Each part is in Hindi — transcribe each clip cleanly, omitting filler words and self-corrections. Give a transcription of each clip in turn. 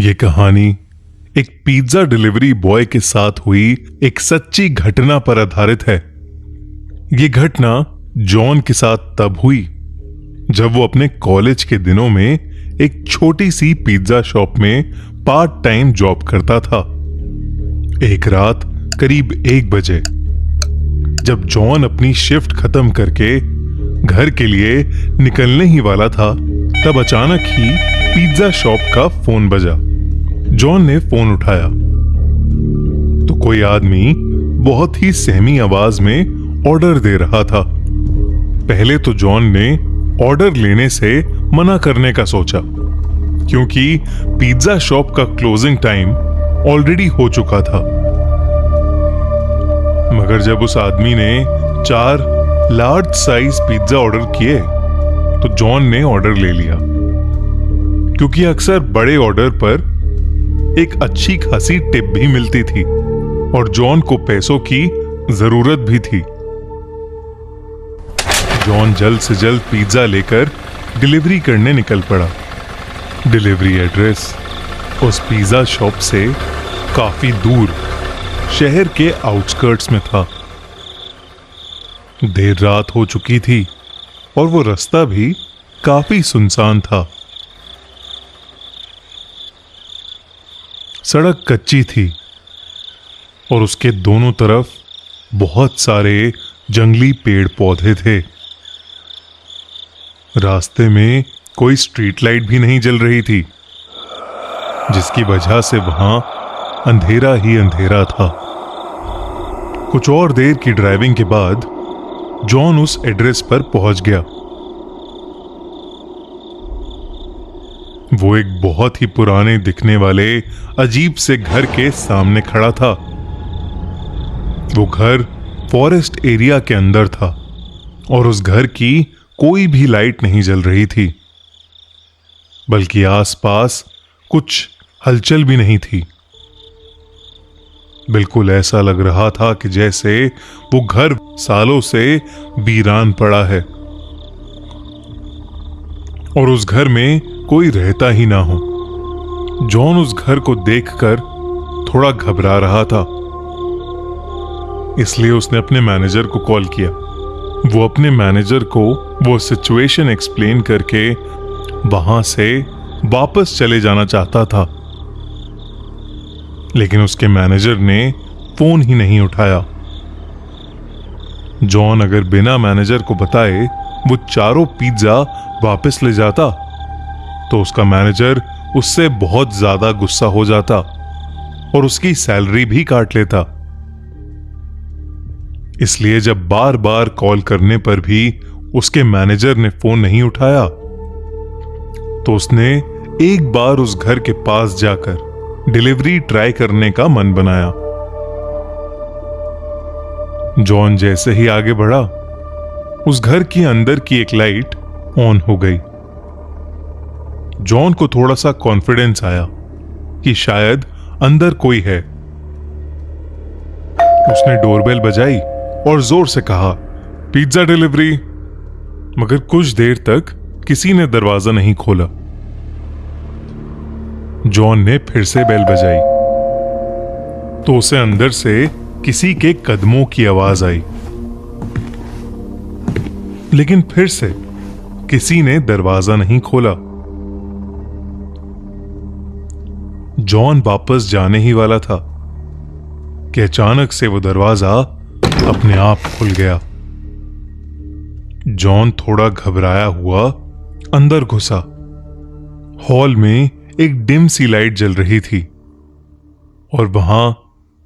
ये कहानी एक पिज्जा डिलीवरी बॉय के साथ हुई एक सच्ची घटना पर आधारित है। ये घटना जॉन के साथ तब हुई जब वो अपने कॉलेज के दिनों में एक छोटी सी पिज्जा शॉप में पार्ट टाइम जॉब करता था। एक रात करीब 1 बजे जब जॉन अपनी शिफ्ट खत्म करके घर के लिए निकलने ही वाला था, तब अचानक ही पिज्जा शॉप का फोन बजा। जॉन ने फोन उठाया तो कोई आदमी बहुत ही सहमी आवाज में ऑर्डर दे रहा था। पहले तो जॉन ने ऑर्डर लेने से मना करने का सोचा, क्योंकि पिज्जा शॉप का क्लोजिंग टाइम ऑलरेडी हो चुका था। मगर जब उस आदमी ने 4 लार्ज साइज पिज्जा ऑर्डर किए तो जॉन ने ऑर्डर ले लिया, क्योंकि अक्सर बड़े ऑर्डर पर एक अच्छी खासी टिप भी मिलती थी और जॉन को पैसों की जरूरत भी थी। जॉन जल्द से जल्द पिज्जा लेकर डिलीवरी करने निकल पड़ा। डिलीवरी एड्रेस उस पिज्जा शॉप से काफी दूर शहर के आउटस्कर्ट्स में था। देर रात हो चुकी थी और वो रास्ता भी काफी सुनसान था। सड़क कच्ची थी और उसके दोनों तरफ बहुत सारे जंगली पेड़ पौधे थे। रास्ते में कोई स्ट्रीट लाइट भी नहीं जल रही थी, जिसकी वजह से वहां अंधेरा ही अंधेरा था। कुछ और देर की ड्राइविंग के बाद जॉन उस एड्रेस पर पहुंच गया। वो एक बहुत ही पुराने दिखने वाले अजीब से घर के सामने खड़ा था। वो घर फॉरेस्ट एरिया के अंदर था और उस घर की कोई भी लाइट नहीं जल रही थी, बल्कि आसपास कुछ हलचल भी नहीं थी। बिल्कुल ऐसा लग रहा था कि जैसे वो घर सालों से वीरान पड़ा है और उस घर में कोई रहता ही ना हो। जॉन उस घर को देखकर थोड़ा घबरा रहा था, इसलिए उसने अपने मैनेजर को कॉल किया। वो अपने मैनेजर को वो सिचुएशन एक्सप्लेन करके वहां से वापस चले जाना चाहता था, लेकिन उसके मैनेजर ने फोन ही नहीं उठाया। जॉन अगर बिना मैनेजर को बताए वो चारों पिज्जा वापस ले जाता तो उसका मैनेजर उससे बहुत ज्यादा गुस्सा हो जाता और उसकी सैलरी भी काट लेता। इसलिए जब बार बार कॉल करने पर भी उसके मैनेजर ने फोन नहीं उठाया तो उसने एक बार उस घर के पास जाकर डिलीवरी ट्राई करने का मन बनाया। जॉन जैसे ही आगे बढ़ा, उस घर के अंदर की एक लाइट ऑन हो गई। जॉन को थोड़ा सा कॉन्फिडेंस आया कि शायद अंदर कोई है। उसने डोरबेल बजाई और जोर से कहा, पिज्जा डिलीवरी। मगर कुछ देर तक किसी ने दरवाजा नहीं खोला। जॉन ने फिर से बेल बजाई तो उसे अंदर से किसी के कदमों की आवाज आई, लेकिन फिर से किसी ने दरवाजा नहीं खोला। जॉन वापस जाने ही वाला था कि अचानक से वो दरवाजा अपने आप खुल गया। जॉन थोड़ा घबराया हुआ अंदर घुसा। हॉल में एक डिम सी लाइट जल रही थी और वहां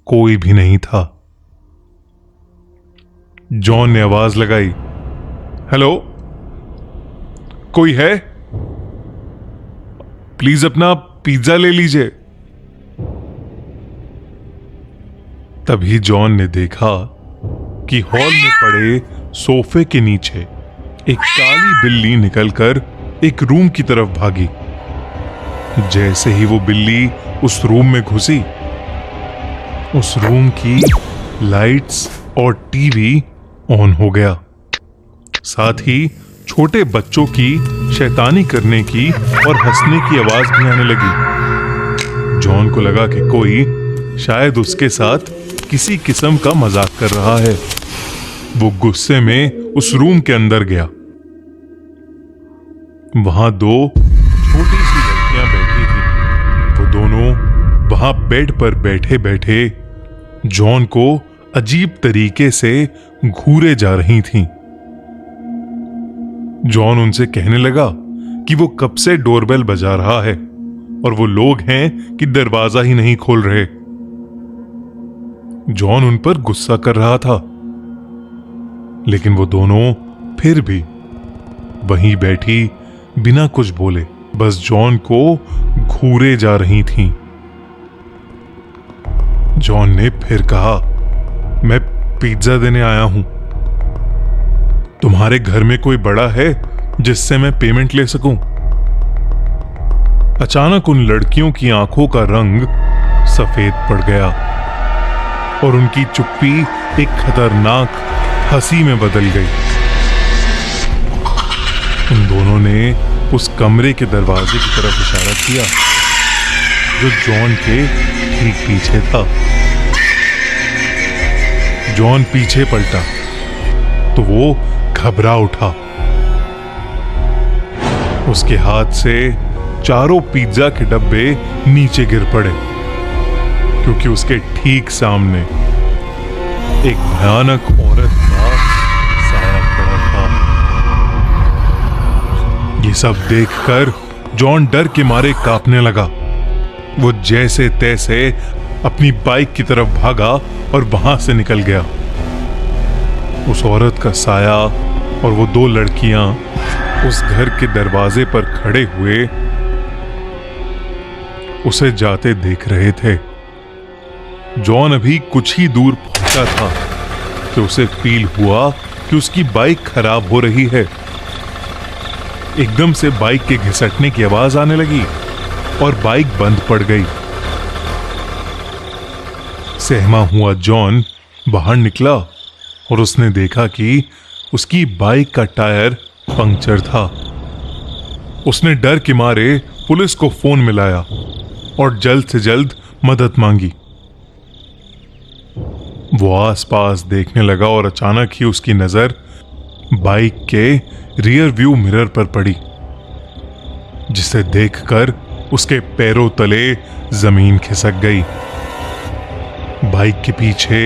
कोई भी नहीं था। जॉन ने आवाज लगाई, हेलो, कोई है? प्लीज अपना पिज्जा ले लीजिए। तभी जॉन ने देखा कि हॉल में पड़े सोफे के नीचे एक काली बिल्ली निकलकर एक रूम की तरफ भागी। जैसे ही वो बिल्ली उस रूम में घुसी, उस रूम की लाइट्स और टीवी ऑन हो गया। साथ ही छोटे बच्चों की शैतानी करने की और हंसने की आवाज भी आने लगी। को लगा कि कोई शायद उसके साथ किसी किस्म का मजाक कर रहा है। वो गुस्से में उस रूम के अंदर गया। वहां दो छोटी सी लड़कियां बैठी थी। वो दोनों वहां बेड पर बैठे बैठे जॉन को अजीब तरीके से घूरे जा रही थीं। जॉन उनसे कहने लगा कि वो कब से डोरबेल बजा रहा है और वो लोग हैं कि दरवाजा ही नहीं खोल रहे। जॉन उन पर गुस्सा कर रहा था, लेकिन वो दोनों फिर भी वहीं बैठी बिना कुछ बोले बस जॉन को घूरे जा रही थीं। जॉन ने फिर कहा, मैं पिज्जा देने आया हूं। तुम्हारे घर में कोई बड़ा है जिससे मैं पेमेंट ले सकूं? अचानक उन लड़कियों की आंखों का रंग सफेद पड़ गया और उनकी चुप्पी एक खतरनाक हंसी में बदल गई। उन दोनों ने उस कमरे के दरवाजे की तरफ इशारा किया जो जॉन के ठीक पीछे था। जॉन पीछे पलटा तो वो घबरा उठा। उसके हाथ से चारों पिज्जा के डब्बे नीचे गिर पड़े क्योंकि उसके ठीक सामने एक भयानक औरत का साया खड़ा था। ये सब देखकर जॉन डर के मारे कांपने लगा। वो जैसे तैसे अपनी बाइक की तरफ भागा और वहां से निकल गया। उस औरत का साया और वो दो लड़कियां उस घर के दरवाजे पर खड़े हुए उसे जाते देख रहे थे। जॉन अभी कुछ ही दूर पहुंचा था कि उसे फील हुआ कि उसकी बाइक खराब हो रही है। एकदम से बाइक के घिसटने की आवाज आने लगी और बाइक बंद पड़ गई। सहमा हुआ जॉन बाहर निकला और उसने देखा कि उसकी बाइक का टायर पंक्चर था। उसने डर के मारे पुलिस को फोन मिलाया और जल्द से जल्द मदद मांगी। वो आसपास देखने लगा और अचानक ही उसकी नजर बाइक के रियर व्यू मिरर पर पड़ी, जिसे देखकर उसके पैरों तले जमीन खिसक गई। बाइक के पीछे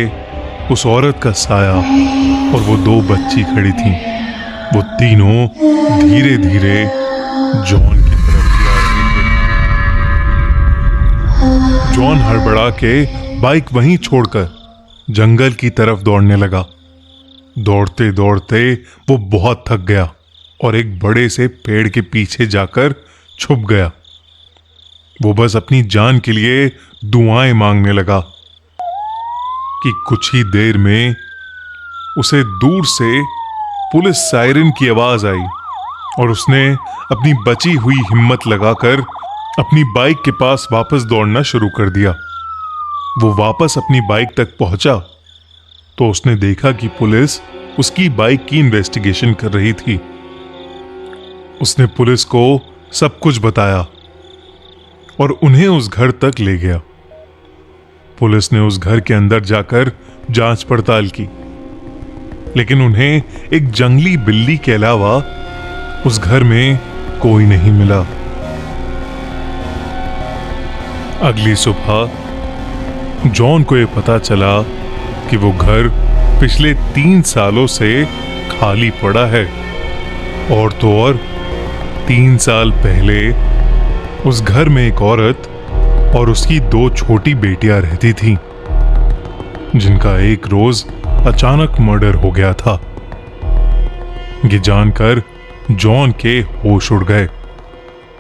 उस औरत का साया और वो दो बच्ची खड़ी थीं। वो तीनों धीरे धीरे जॉन की तरफ जा रहे थे। जॉन हड़बड़ा के बाइक वहीं छोड़कर जंगल की तरफ दौड़ने लगा। दौड़ते दौड़ते वो बहुत थक गया और एक बड़े से पेड़ के पीछे जाकर छुप गया। वो बस अपनी जान के लिए दुआएं मांगने लगा कि कुछ ही देर में उसे दूर से पुलिस सायरन की आवाज आई और उसने अपनी बची हुई हिम्मत लगाकर अपनी बाइक के पास वापस दौड़ना शुरू कर दिया। वो वापस अपनी बाइक तक पहुंचा तो उसने देखा कि पुलिस उसकी बाइक की इन्वेस्टिगेशन कर रही थी। उसने पुलिस को सब कुछ बताया और उन्हें उस घर तक ले गया। पुलिस ने उस घर के अंदर जाकर जांच पड़ताल की, लेकिन उन्हें एक जंगली बिल्ली के अलावा उस घर में कोई नहीं मिला। अगली सुबह जॉन को यह पता चला कि वो घर पिछले 3 सालों से खाली पड़ा है और तो और 3 साल पहले उस घर में एक औरत और उसकी 2 छोटी बेटियां रहती थीं, जिनका एक रोज अचानक मर्डर हो गया था। ये जानकर जॉन के होश उड़ गए।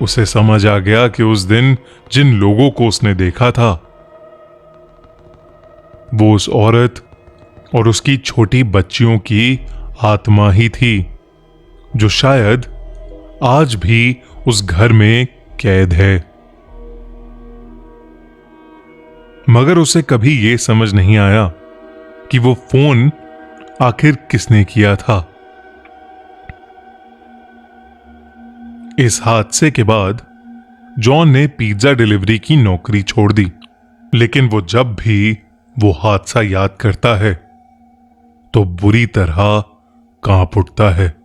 उसे समझ आ गया कि उस दिन जिन लोगों को उसने देखा था वो उस औरत और उसकी छोटी बच्चियों की आत्मा ही थी, जो शायद आज भी उस घर में कैद है। मगर उसे कभी यह समझ नहीं आया कि वो फोन आखिर किसने किया था। इस हादसे के बाद जॉन ने पिज्जा डिलीवरी की नौकरी छोड़ दी लेकिन वो जब भी वो हादसा याद करता है तो बुरी तरह कांप उठता है।